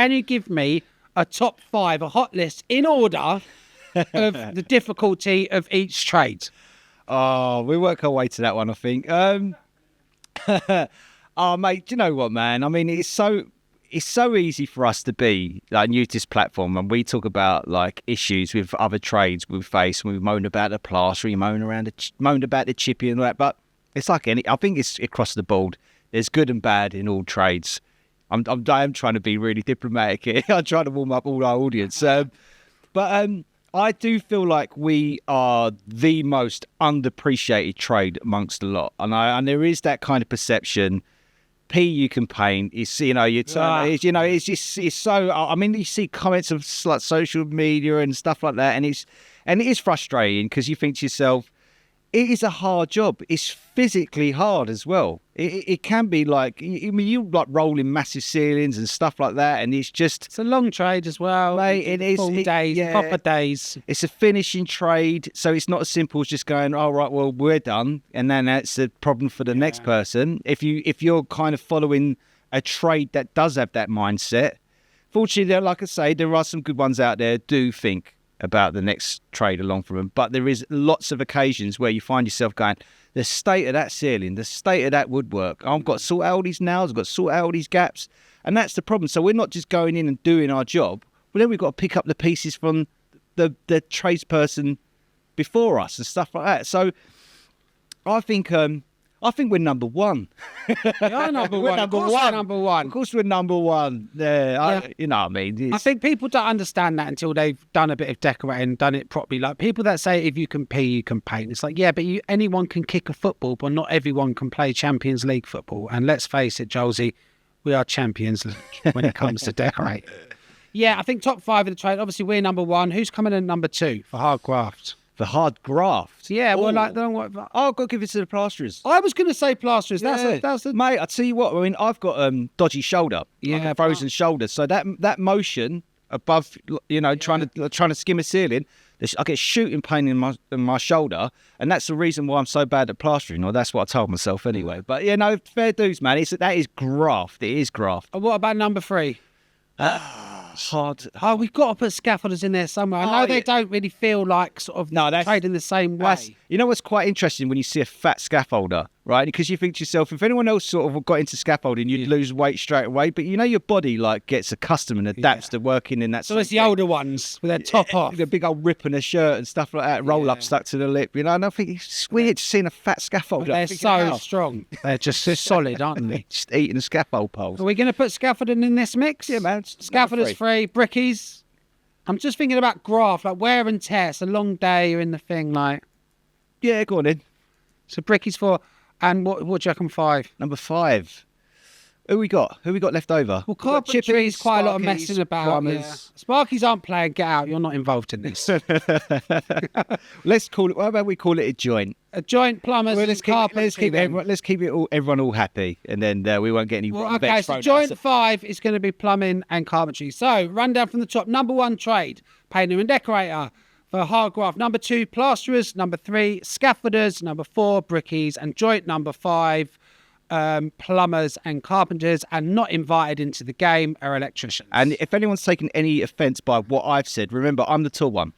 Can you give me a top 5, a hot list in order of the difficulty of each trade? Oh, we work our way to that one, I think. Oh, mate, do you know what, man? I mean, it's so easy for us to be like new to this platform, and we talk about like issues with other trades we face, and we moan about the plastering, moan about the chipping and all that. But it's like I think it's across the board. There's good and bad in all trades. I am trying to be really diplomatic here. I'm trying to warm up all our audience. But I do feel like we are the most underappreciated trade amongst the lot, and there is that kind of perception. You can paint. It's it's so. I mean, you see comments of like social media and stuff like that, and it is frustrating because you think to yourself, it is a hard job. It's physically hard as well. It can be like, I mean, you like rolling massive ceilings and stuff like that, and it's a long trade as well, mate. It is full days, proper days. It's a finishing trade, so it's not as simple as just going, "Oh right, well we're done," and then that's a problem for the next person. If you're kind of following a trade that does have that mindset, fortunately, like I say, there are some good ones out there. Do think about the next trade along from them, but there is lots of occasions where you find yourself going, the state of that ceiling, the state of that woodwork, I've got to sort out all these nails, I've got to sort out all these gaps, and that's the problem. So we're not just going in and doing our job, but then we've got to pick up the pieces from the tradesperson before us and stuff like that. So I think we're number one. You're number one. Of course we're number one. Of course we're number one. Yeah. You know what I mean? I think people don't understand that until they've done a bit of decorating, done it properly. Like people that say if you can pee, you can paint. It's like, yeah, but anyone can kick a football, but not everyone can play Champions League football. And let's face it, Jolsey, we are Champions League when it comes to decorate. Yeah, I think top 5 of the trade. Obviously, we're number 1. Who's coming in number 2 for hard graft? The hard graft. Yeah, well, like, I've got to give it to the plasterers. I was going to say plasterers. Yeah. That's mate. I tell you what. I mean, I've got dodgy shoulder. Yeah, like frozen shoulder. So that motion above, trying to skim a ceiling, I get shooting pain in my shoulder, and that's the reason why I'm so bad at plastering. Or that's what I told myself anyway. But fair dues, man. That is graft. It is graft. And what about number 3? Hard. Oh, we've got to put scaffolders in there somewhere. I know they don't really feel like sort of trade in the same way. You know what's quite interesting when you see a fat scaffolder, right? Because you think to yourself, if anyone else sort of got into scaffolding, you'd lose weight straight away. But your body like gets accustomed and adapts to working in that. So it's the older ones with their top off, a big old rip in a shirt and stuff like that, roll up stuck to the lip. And I think it's weird seeing a fat scaffolder. They're so strong. They're just so solid, aren't they? Just eating the scaffold poles. Are we going to put scaffolding in this mix? Yeah, man. Scaffolders 3, brickies. I'm just thinking about graft, like wear and tear. It's a long day. You're in the thing, like. Yeah, go on in. So brickies 4, and what do you reckon 5? Number 5. Who we got left over? Well, carpentry is quite a lot of messing about. Plumbers. Yeah. Sparkies aren't playing. Get out. You're not involved in this. Let's call it. How about we call it a joint? A joint, plumbers. Well, let's keep everyone all happy, and then we won't get any. Well, okay, so joint 5 is going to be plumbing and carpentry. So run down from the top. Number 1 trade, painter and decorator. For hard graft, number 2, plasterers. Number 3, scaffolders. Number 4, brickies. And joint number 5, plumbers and carpenters. And not invited into the game are electricians. And if anyone's taken any offence by what I've said, remember, I'm the tall one.